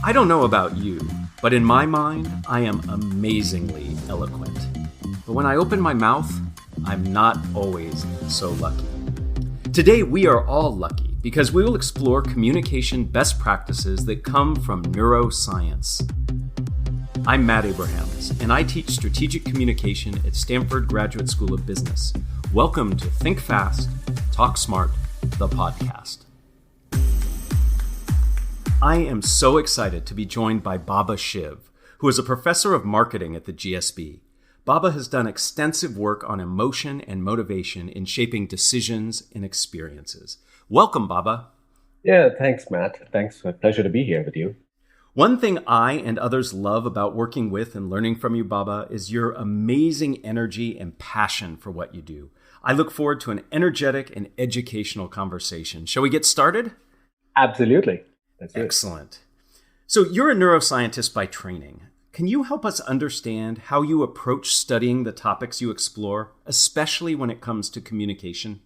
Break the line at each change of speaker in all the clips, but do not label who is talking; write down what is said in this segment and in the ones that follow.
I don't know about you, but in my mind, I am amazingly eloquent. But when I open my mouth, I'm not always so lucky. Today, we are all lucky because we will explore communication best practices that come from neuroscience. I'm Matt Abrahams, and I teach strategic communication at Stanford Graduate School of Business. Welcome to Think Fast, Talk Smart, the podcast. I am so excited to be joined by Baba Shiv, who is a professor of marketing at the GSB. Baba has done extensive work on emotion and motivation in shaping decisions and experiences. Welcome, Baba.
Yeah, thanks, Matt. Thanks. A pleasure to be here with you.
One thing I and others love about working with and learning from you, Baba, is your amazing energy and passion for what you do. I look forward to an energetic and educational conversation. Shall we get started?
Absolutely.
Excellent. So you're a neuroscientist by training. Can you help us understand how you approach studying the topics you explore, especially when it comes to communication?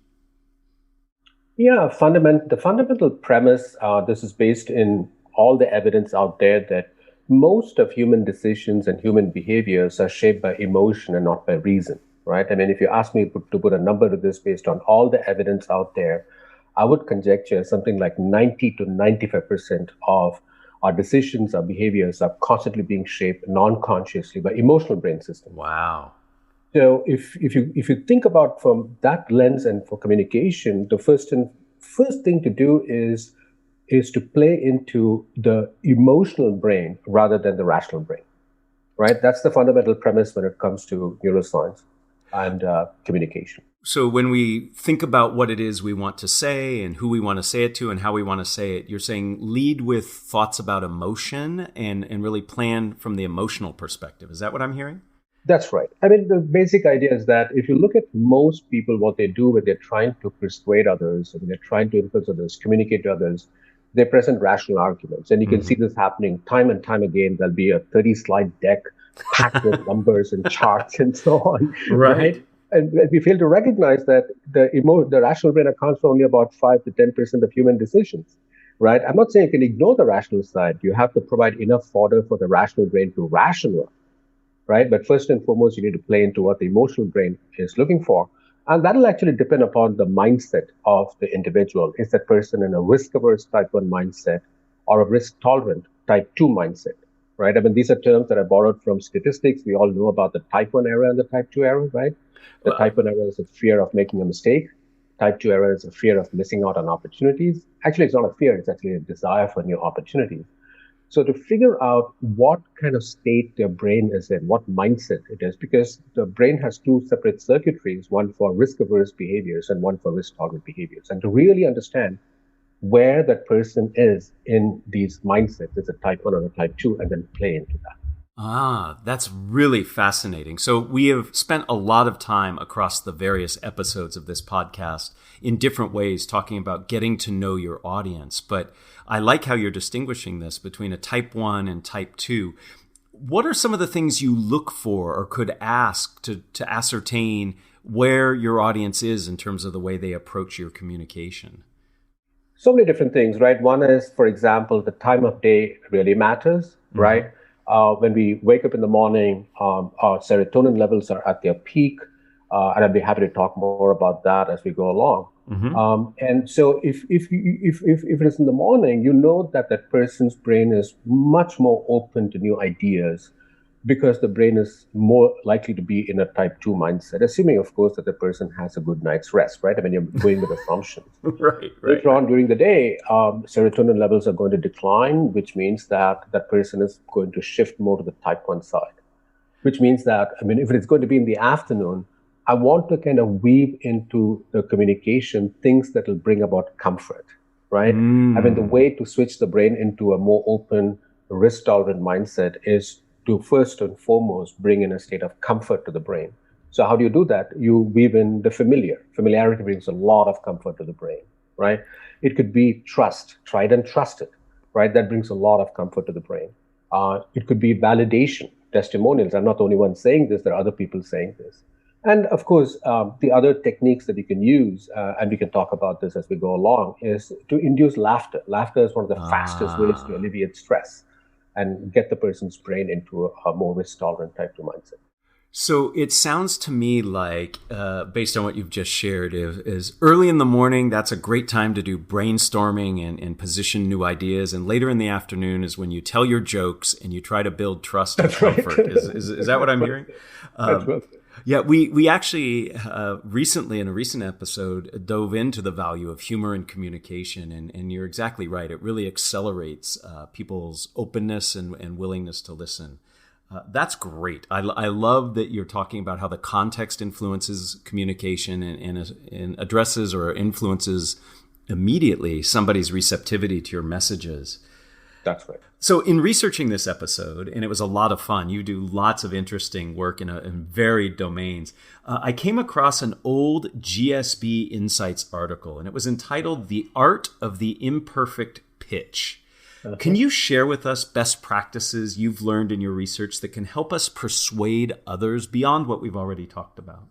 Yeah, the fundamental premise, this is based in all the evidence out there that most of human decisions and human behaviors are shaped by emotion and not by reason, right? I mean, if you ask me to put a number to this based on all the evidence out there, I would conjecture something like 90 to 95% of our decisions, our behaviors are constantly being shaped non-consciously by emotional brain systems.
Wow.
So if you think about from that lens and for communication, the first thing to do is to play into the emotional brain rather than the rational brain, right? That's the fundamental premise when it comes to neuroscience and communication.
So when we think about what it is we want to say and who we want to say it to and how we want to say it, you're saying lead with thoughts about emotion and really plan from the emotional perspective. Is that what I'm hearing?
That's right. I mean, the basic idea is that if you look at most people, what they do when they're trying to persuade others, when they're trying to influence others, communicate to others, they present rational arguments. And you can see this happening time and time again. There'll be a 30-slide deck packed with numbers and charts and so on.
Right.
And we fail to recognize that the rational brain accounts for only about 5 to 10% of human decisions, right? I'm not saying you can ignore the rational side. You have to provide enough fodder for the rational brain to rationalize, right? But first and foremost, you need to play into what the emotional brain is looking for. And that'll actually depend upon the mindset of the individual. Is that person in a risk-averse type 1 mindset or a risk-tolerant type 2 mindset, right? I mean, these are terms that are borrowed from statistics. We all know about the type 1 error and the type 2 error, right? The type 1 error is a fear of making a mistake. Type 2 error is a fear of missing out on opportunities. Actually, it's not a fear. It's actually a desire for new opportunities. So to figure out what kind of state their brain is in, what mindset it is, because the brain has two separate circuitries, one for risk-averse behaviors and one for risk-tolerant behaviors. And to really understand where that person is in these mindsets, is a type 1 or a type 2, and then play into that.
That's really fascinating. So we have spent a lot of time across the various episodes of this podcast in different ways talking about getting to know your audience. But I like how you're distinguishing this between a type 1 and type 2. What are some of the things you look for or could ask to ascertain where your audience is in terms of the way they approach your communication?
So many different things, right? One is, for example, the time of day really matters, right? When we wake up in the morning, our serotonin levels are at their peak, and I'd be happy to talk more about that as we go along. And so, if it is in the morning, you know that person's brain is much more open to new ideas, because the brain is more likely to be in a type 2 mindset, assuming, of course, that the person has a good night's rest, right? I mean, you're going with assumptions.
Right.
Later on during the day, serotonin levels are going to decline, which means that person is going to shift more to the type 1 side, which means that, I mean, if it's going to be in the afternoon, I want to kind of weave into the communication things that will bring about comfort, right? I mean, the way to switch the brain into a more open, risk-tolerant mindset is to first and foremost bring in a state of comfort to the brain. So how do you do that? You weave in the familiar. Familiarity brings a lot of comfort to the brain, right? It could be trust, tried and trusted, right? That brings a lot of comfort to the brain. It could be validation, testimonials. I'm not the only one saying this. There are other people saying this. And of course, the other techniques that you can use, and we can talk about this as we go along, is to induce laughter. Laughter is one of the fastest ways to alleviate stress. and get the person's brain into a more risk-tolerant type of mindset.
So it sounds to me like, based on what you've just shared, is early in the morning, that's a great time to do brainstorming and position new ideas. And later in the afternoon is when you tell your jokes and you try to build trust and comfort. Right. Is that what I'm hearing?
That's right.
Yeah, we actually recently, in a recent episode, dove into the value of humor in communication. And you're exactly right. It really accelerates people's openness and willingness to listen. That's great. I love that you're talking about how the context influences communication and addresses or influences immediately somebody's receptivity to your messages.
That's right.
So in researching this episode, and it was a lot of fun, you do lots of interesting work in varied domains. I came across an old GSB Insights article, and it was entitled "The Art of the Imperfect Pitch." Can you share with us best practices you've learned in your research that can help us persuade others beyond what we've already talked about?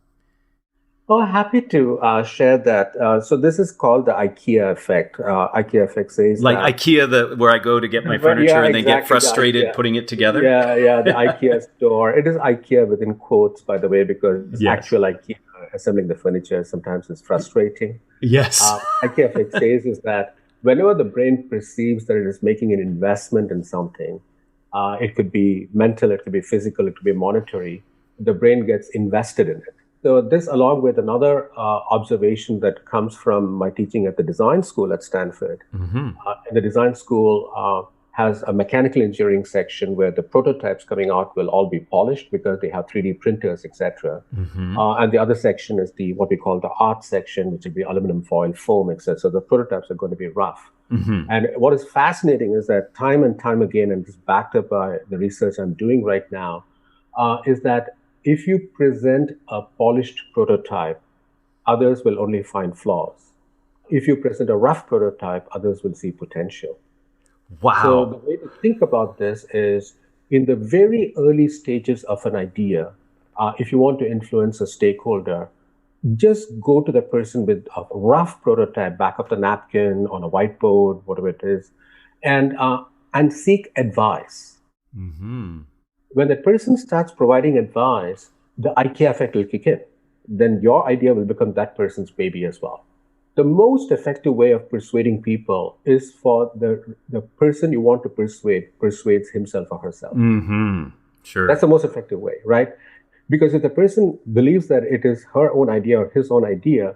Oh, happy to share that. So this is called the IKEA effect. IKEA effect says
like
that,
IKEA, where I go to get my furniture and they get frustrated putting it together.
Yeah, the IKEA store. It is IKEA within quotes, by the way, because actual IKEA assembling the furniture sometimes is frustrating.
Yes.
IKEA effect says is that whenever the brain perceives that it is making an investment in something, it could be mental, it could be physical, it could be monetary, the brain gets invested in it. So this, along with another observation that comes from my teaching at the design school at Stanford. Mm-hmm. The design school has a mechanical engineering section where the prototypes coming out will all be polished because they have 3D printers, etc. Mm-hmm. And the other section is what we call the art section, which will be aluminum foil, foam, etc. So the prototypes are going to be rough. Mm-hmm. And what is fascinating is that time and time again, and this is backed up by the research I'm doing right now, is that if you present a polished prototype, others will only find flaws. If you present a rough prototype, others will see potential.
Wow.
So the way to think about this is in the very early stages of an idea, if you want to influence a stakeholder, just go to the person with a rough prototype, back of the napkin, on a whiteboard, whatever it is, and seek advice. Mm-hmm. When the person starts providing advice, the IKEA effect will kick in. Then your idea will become that person's baby as well. The most effective way of persuading people is for the person you want to persuades himself or herself.
Mm-hmm. Sure.
That's the most effective way, right? Because if the person believes that it is her own idea or his own idea,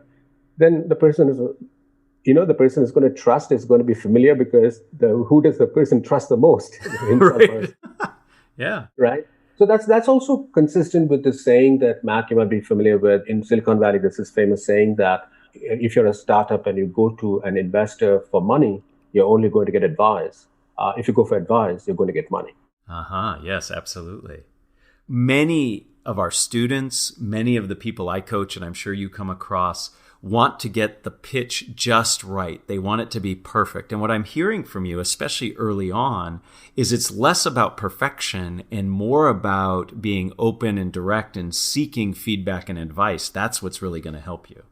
then the person is going to trust, is going to be familiar, because who does the person trust the most? Himself
right. Yeah.
Right. So that's also consistent with the saying that, Matt, you might be familiar with. In Silicon Valley, there's this famous saying that if you're a startup and you go to an investor for money, you're only going to get advice. If you go for advice, you're going to get money.
Yes, absolutely. Many of our students, many of the people I coach, and I'm sure you come across, want to get the pitch just right. They want it to be perfect. And what I'm hearing from you, especially early on, is it's less about perfection and more about being open and direct and seeking feedback and advice. That's what's really going to help you.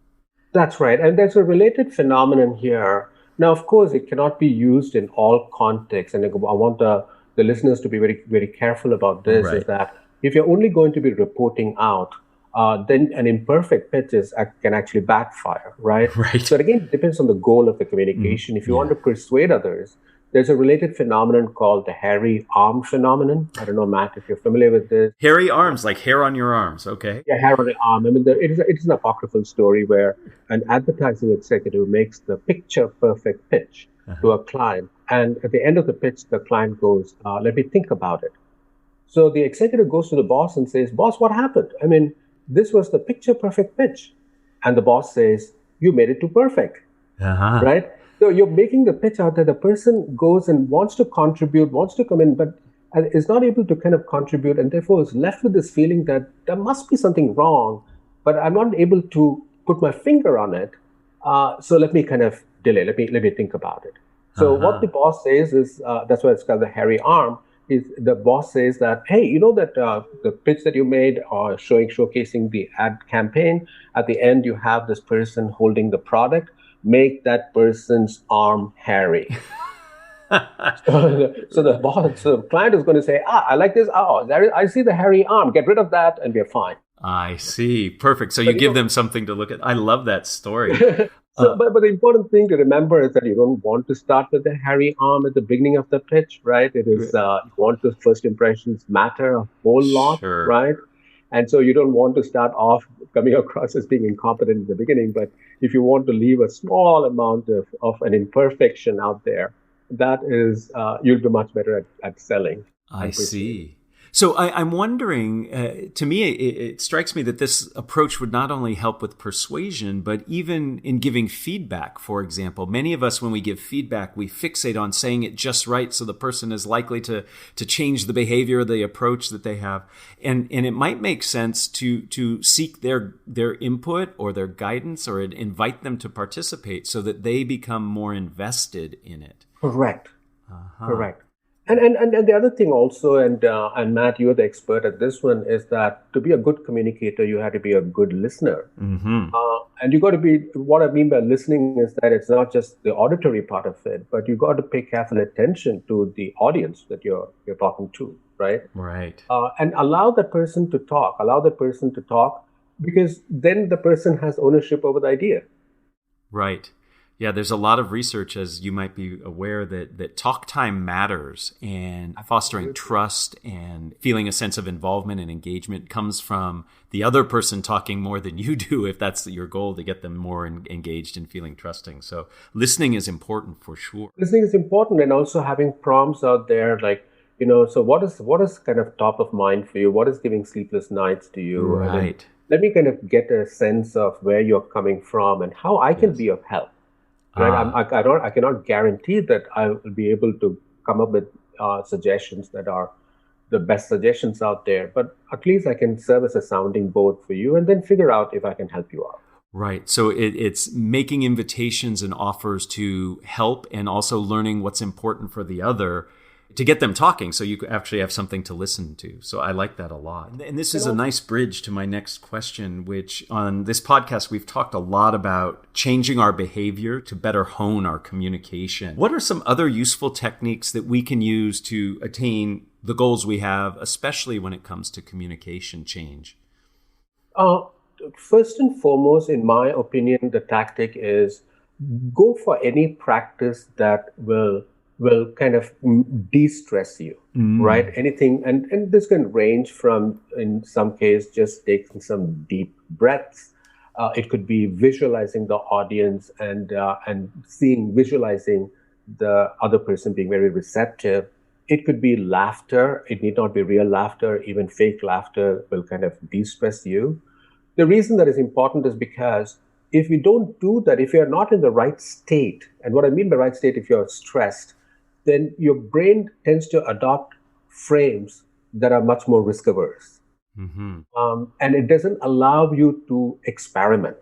That's right. And there's a related phenomenon here. Now, of course, it cannot be used in all contexts. And I want the listeners to be very, very careful about this, right. Is that if you're only going to be reporting out, then an imperfect pitch can actually backfire, right?
Right.
So again, it depends on the goal of the communication. If you want to persuade others, there's a related phenomenon called the hairy arm phenomenon. I don't know, Matt, if you're familiar with this.
Hairy arms, like hair on your arms, okay?
Yeah, hair on the arm. I mean, it is an apocryphal story where an advertising executive makes the picture-perfect pitch to a client. And at the end of the pitch, the client goes, let me think about it. So the executive goes to the boss and says, boss, what happened? I mean, this was the picture-perfect pitch. And the boss says, you made it too perfect, right? So you're making the pitch out there. The person goes and wants to contribute, wants to come in, but is not able to kind of contribute, and therefore is left with this feeling that there must be something wrong, but I'm not able to put my finger on it. So let me kind of delay. Let me think about it. So what the boss says is, that's why it's called the hairy arm, is the boss says that, hey, you know that the pitch that you made showcasing the ad campaign, at the end you have this person holding the product, make that person's arm hairy. So the client is going to say, I like this. Oh, I see the hairy arm. Get rid of that, and we're fine.
I see. Perfect. So you
But
give them something to look at. I love that story.
so, but the important thing to remember is that you don't want to start with the hairy arm at the beginning of the pitch, right? It is you want the first impressions matter a whole lot,
Sure.
right? And so you don't want to start off coming across as being incompetent in the beginning. But if you want to leave a small amount of an imperfection out there, that is, you'll be much better at selling
I
and persuading.
see. So I'm wondering, to me, it strikes me that this approach would not only help with persuasion, but even in giving feedback, for example. Many of us, when we give feedback, we fixate on saying it just right so the person is likely to change the behavior, the approach that they have. And it might make sense to seek their input or their guidance or invite them to participate so that they become more invested in it.
Correct.
Uh-huh.
Correct. And the other thing also, and Matt, you're the expert at this one, is that to be a good communicator, you have to be a good listener.
Mm-hmm.
And you got to be. What I mean by listening is that it's not just the auditory part of it, but you got to pay careful attention to the audience that you're talking to, right?
Right.
And allow that person to talk. Allow that person to talk, because then the person has ownership over the idea.
Right. Yeah, there's a lot of research, as you might be aware, that talk time matters, and fostering trust and feeling a sense of involvement and engagement comes from the other person talking more than you do, if that's your goal, to get them more engaged and feeling trusting. So listening is important for sure.
Listening is important, and also having prompts out there like, so what is kind of top of mind for you? What is giving sleepless nights to you?
Right.
Let me kind of get a sense of where you're coming from and how I can be of help. Right? I cannot guarantee that I will be able to come up with suggestions that are the best suggestions out there, but at least I can serve as a sounding board for you and then figure out if I can help you out.
Right. So it's making invitations and offers to help, and also learning what's important for the other to get them talking, so you actually have something to listen to. So I like that a lot. And this is a nice bridge to my next question, which on this podcast, we've talked a lot about changing our behavior to better hone our communication. What are some other useful techniques that we can use to attain the goals we have, especially when it comes to communication change?
First and foremost, in my opinion, the tactic is go for any practice that will kind of de-stress you, right? Anything, and this can range from, in some case, just taking some deep breaths. It could be visualizing the audience and visualizing the other person being very receptive. It could be laughter. It need not be real laughter. Even fake laughter will kind of de-stress you. The reason that is important is because if we don't do that, if you're not in the right state, and what I mean by right state, if you're stressed, then your brain tends to adopt frames that are much more risk averse. Mm-hmm. And it doesn't allow you to experiment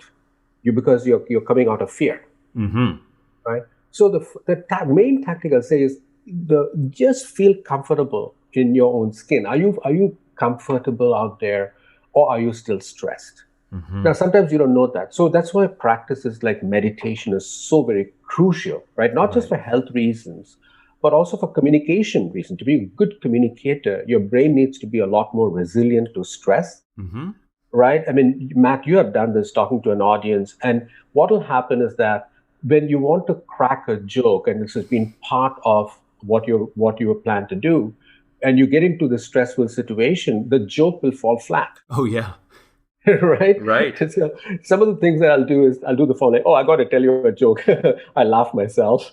because you're coming out of fear. Mm-hmm. Right? So the main tactic I'll say is just feel comfortable in your own skin. Are you comfortable out there, or are you still stressed? Mm-hmm. Now, sometimes you don't know that. So that's why practices like meditation is so very crucial, right? Not just for health reasons, but also for communication reasons. To be a good communicator, your brain needs to be a lot more resilient to stress, right? I mean, Matt, you have done this talking to an audience, and what will happen is that when you want to crack a joke, and this has been part of what you plan to do, and you get into the stressful situation, the joke will fall flat.
Oh, yeah.
Right. So some of the things that I'll do is I'll do the following. Oh, I got to tell you a joke. I laugh myself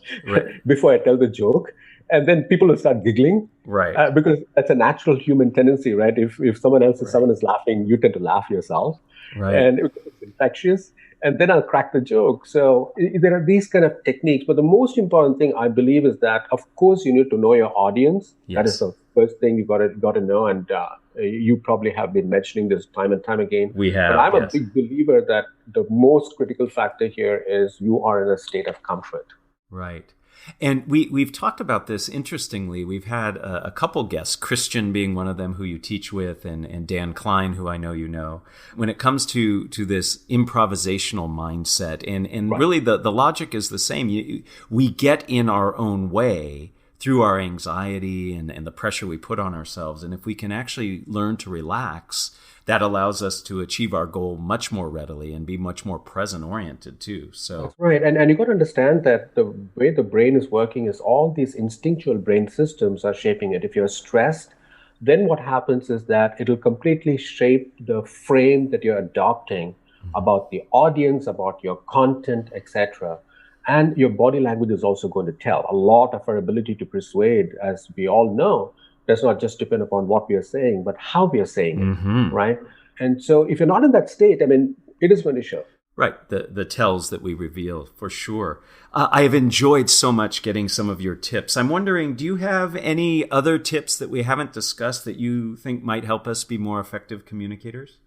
before I tell the joke, and then people will start giggling.
Right.
Because that's a natural human tendency, right? If someone is laughing, you tend to laugh yourself, and it's infectious. And then I'll crack the joke. So there are these kind of techniques, but the most important thing I believe is that, of course, you need to know your audience. Yes. That is the first thing you got to know, and you probably have been mentioning this time and time again.
We have.
But I'm a big believer that the most critical factor here is you are in a state of comfort.
Right. And we've talked about this, interestingly. We've had a couple guests, Christian being one of them who you teach with, and Dan Klein, who I know you know, when it comes to this improvisational mindset. And really the logic is the same. We get in our own way through our anxiety and the pressure we put on ourselves. And if we can actually learn to relax, that allows us to achieve our goal much more readily and be much more present oriented too. So
That's right. And you got to understand that the way the brain is working is all these instinctual brain systems are shaping it. If you're stressed, then what happens is that it'll completely shape the frame that you're adopting about the audience, about your content, etc. And your body language is also going to tell. A lot of our ability to persuade, as we all know, does not just depend upon what we are saying, but how we are saying it, right? And so if you're not in that state, I mean, it is going to show.
Right, the tells that we reveal, for sure. I have enjoyed so much getting some of your tips. I'm wondering, do you have any other tips that we haven't discussed that you think might help us be more effective communicators?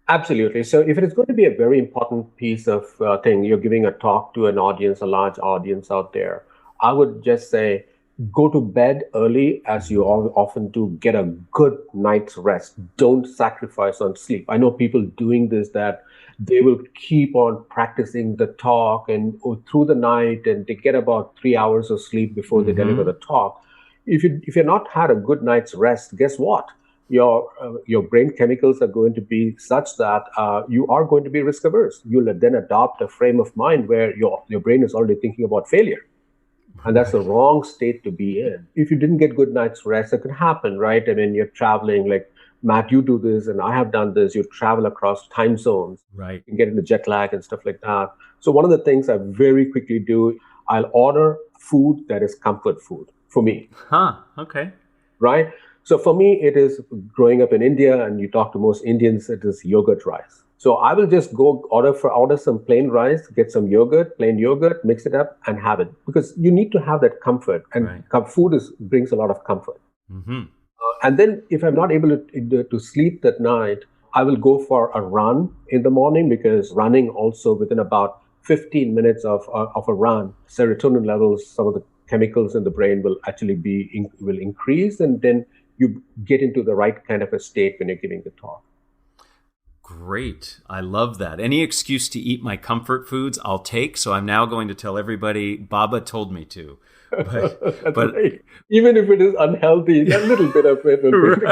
Absolutely. So if it is going to be a very important piece of thing, you're giving a talk to an audience, a large audience out there, I would just say, go to bed early, as you all often do. Get a good night's rest. Don't sacrifice on sleep. I know people doing this, that they will keep on practicing the talk and through the night, and they get about 3 hours of sleep before they deliver the talk. If you're not had a good night's rest, guess what? Your brain chemicals are going to be such that you are going to be risk averse. You'll then adopt a frame of mind where your brain is already thinking about failure. And that's the wrong state to be in. If you didn't get good night's rest, it could happen, right? I mean, you're traveling, like Matt, you do this, and I have done this. You travel across time zones,
right?
You get into jet lag and stuff like that. So one of the things I very quickly do, I'll order food that is comfort food for me.
Okay.
Right? So for me, it is growing up in India, and you talk to most Indians, it is yogurt rice. So I will just go order some plain rice, get some yogurt, plain yogurt, mix it up and have it. Because you need to have that comfort. And food brings a lot of comfort. And then if I'm not able to sleep that night, I will go for a run in the morning, because running also within about 15 minutes of a run, serotonin levels, some of the chemicals in the brain will actually will increase. And then you get into the right kind of a state when you're giving the talk.
Great. I love that. Any excuse to eat my comfort foods, I'll take. So I'm now going to tell everybody Baba told me to. But
right. Even if it is unhealthy, a little bit of it will be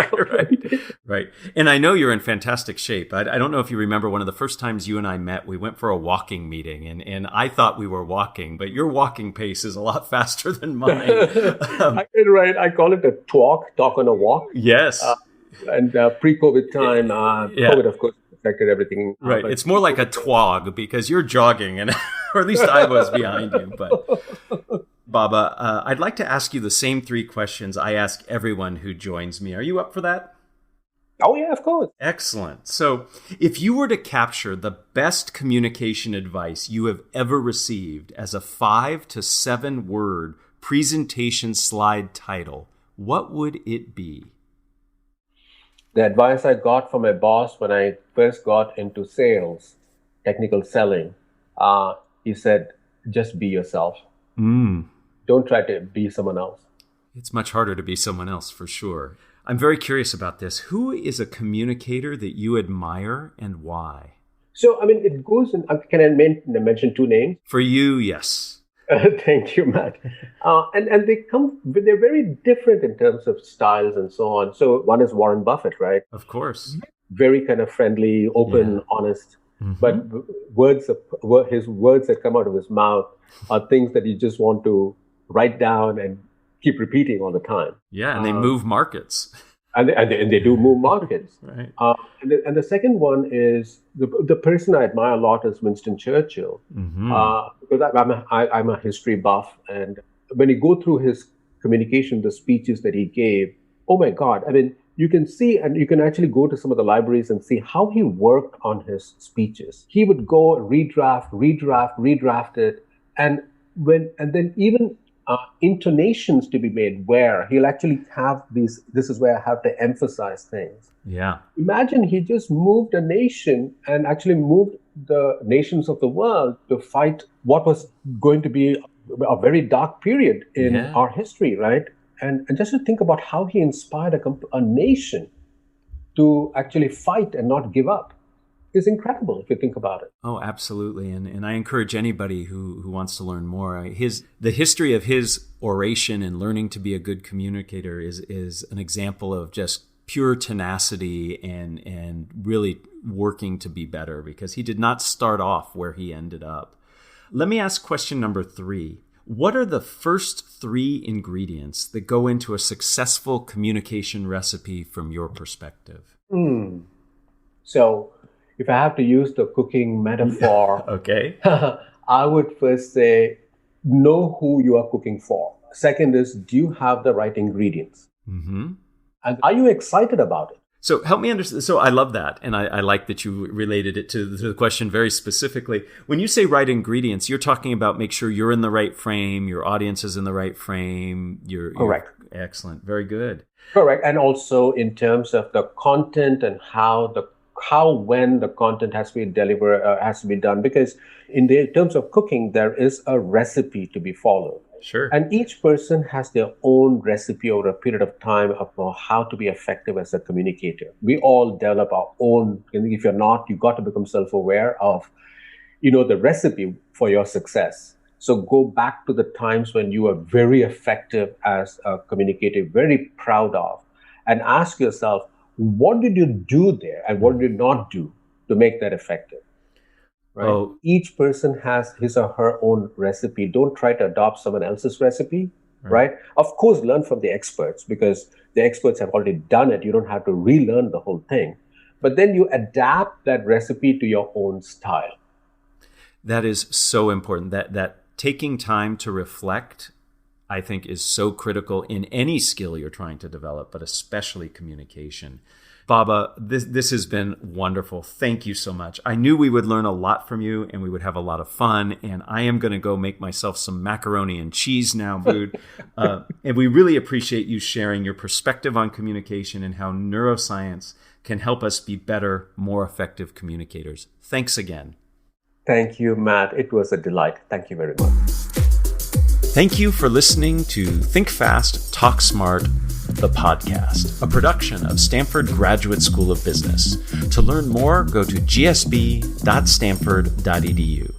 right. And I know you're in fantastic shape. I don't know if you remember one of the first times you and I met, we went for a walking meeting, and I thought we were walking, but your walking pace is a lot faster than mine.
Right. I call it a talk on a walk.
Yes.
And pre-COVID time, COVID, of course, affected everything.
Right. It's more like a twog, because you're jogging, and or at least I was behind you. But Baba, I'd like to ask you the same 3 questions I ask everyone who joins me. Are you up for that?
Oh, yeah, of course.
Excellent. So if you were to capture the best communication advice you have ever received as a 5 to 7 word presentation slide title, what would it be?
The advice I got from my boss when I first got into sales, technical selling, he said, just be yourself. Don't try to be someone else.
It's much harder to be someone else, for sure. I'm very curious about this. Who is a communicator that you admire, and why?
So, I mean, it goes in, can I mention 2 names?
For you, yes.
Thank you, Matt. And they're very different in terms of styles and so on. So one is Warren Buffett, right?
Of course.
Very kind of friendly, open, honest. But his words that come out of his mouth are things that you just want to write down and keep repeating all the time.
Yeah, and they move markets.
And they do move markets.
Right.
And the second one is the person I admire a lot is Winston Churchill. Because I'm a history buff, and when you go through his communication, the speeches that he gave, oh my God! I mean, you can see, and you can actually go to some of the libraries and see how he worked on his speeches. He would go redraft it, and then even intonations to be made, where he'll actually have these. This is where I have to emphasize things.
Yeah.
Imagine he just moved a nation and actually moved the nations of the world to fight what was going to be a very dark period in our history, right? And just to think about how he inspired a nation to actually fight and not give up. is incredible if you think about it.
Oh, absolutely. And I encourage anybody who wants to learn more. The history of his oration and learning to be a good communicator is an example of just pure tenacity and really working to be better, because he did not start off where he ended up. Let me ask question number 3. What are the first 3 ingredients that go into a successful communication recipe from your perspective?
So if I have to use the cooking metaphor,
okay,
I would first say, know who you are cooking for. Second is, do you have the right ingredients?
Mm-hmm.
And are you excited about it?
So help me understand. So I love that. And I like that you related it to the question very specifically. When you say right ingredients, you're talking about make sure you're in the right frame, your audience is in the right frame.
Correct.
Excellent. Very good.
Correct. And also in terms of the content and when the content has to be delivered, has to be done. Because in the terms of cooking, there is a recipe to be followed.
Sure.
And each person has their own recipe over a period of time of how to be effective as a communicator. We all develop our own. If you're not, you've got to become self-aware of, the recipe for your success. So go back to the times when you were very effective as a communicator, very proud of, and ask yourself, what did you do there and what did you not do to make that effective? Right? Oh. Each person has his or her own recipe. Don't try to adopt someone else's recipe, right? Of course, learn from the experts, because the experts have already done it. You don't have to relearn the whole thing. But then you adapt that recipe to your own style.
That is so important. That taking time to reflect, I think, is so critical in any skill you're trying to develop, but especially communication. Baba, this has been wonderful. Thank you so much. I knew we would learn a lot from you and we would have a lot of fun. And I am going to go make myself some macaroni and cheese now, Bood. And we really appreciate you sharing your perspective on communication and how neuroscience can help us be better, more effective communicators. Thanks again.
Thank you, Matt. It was a delight. Thank you very much.
Thank you for listening to Think Fast, Talk Smart, the podcast, a production of Stanford Graduate School of Business. To learn more, go to gsb.stanford.edu.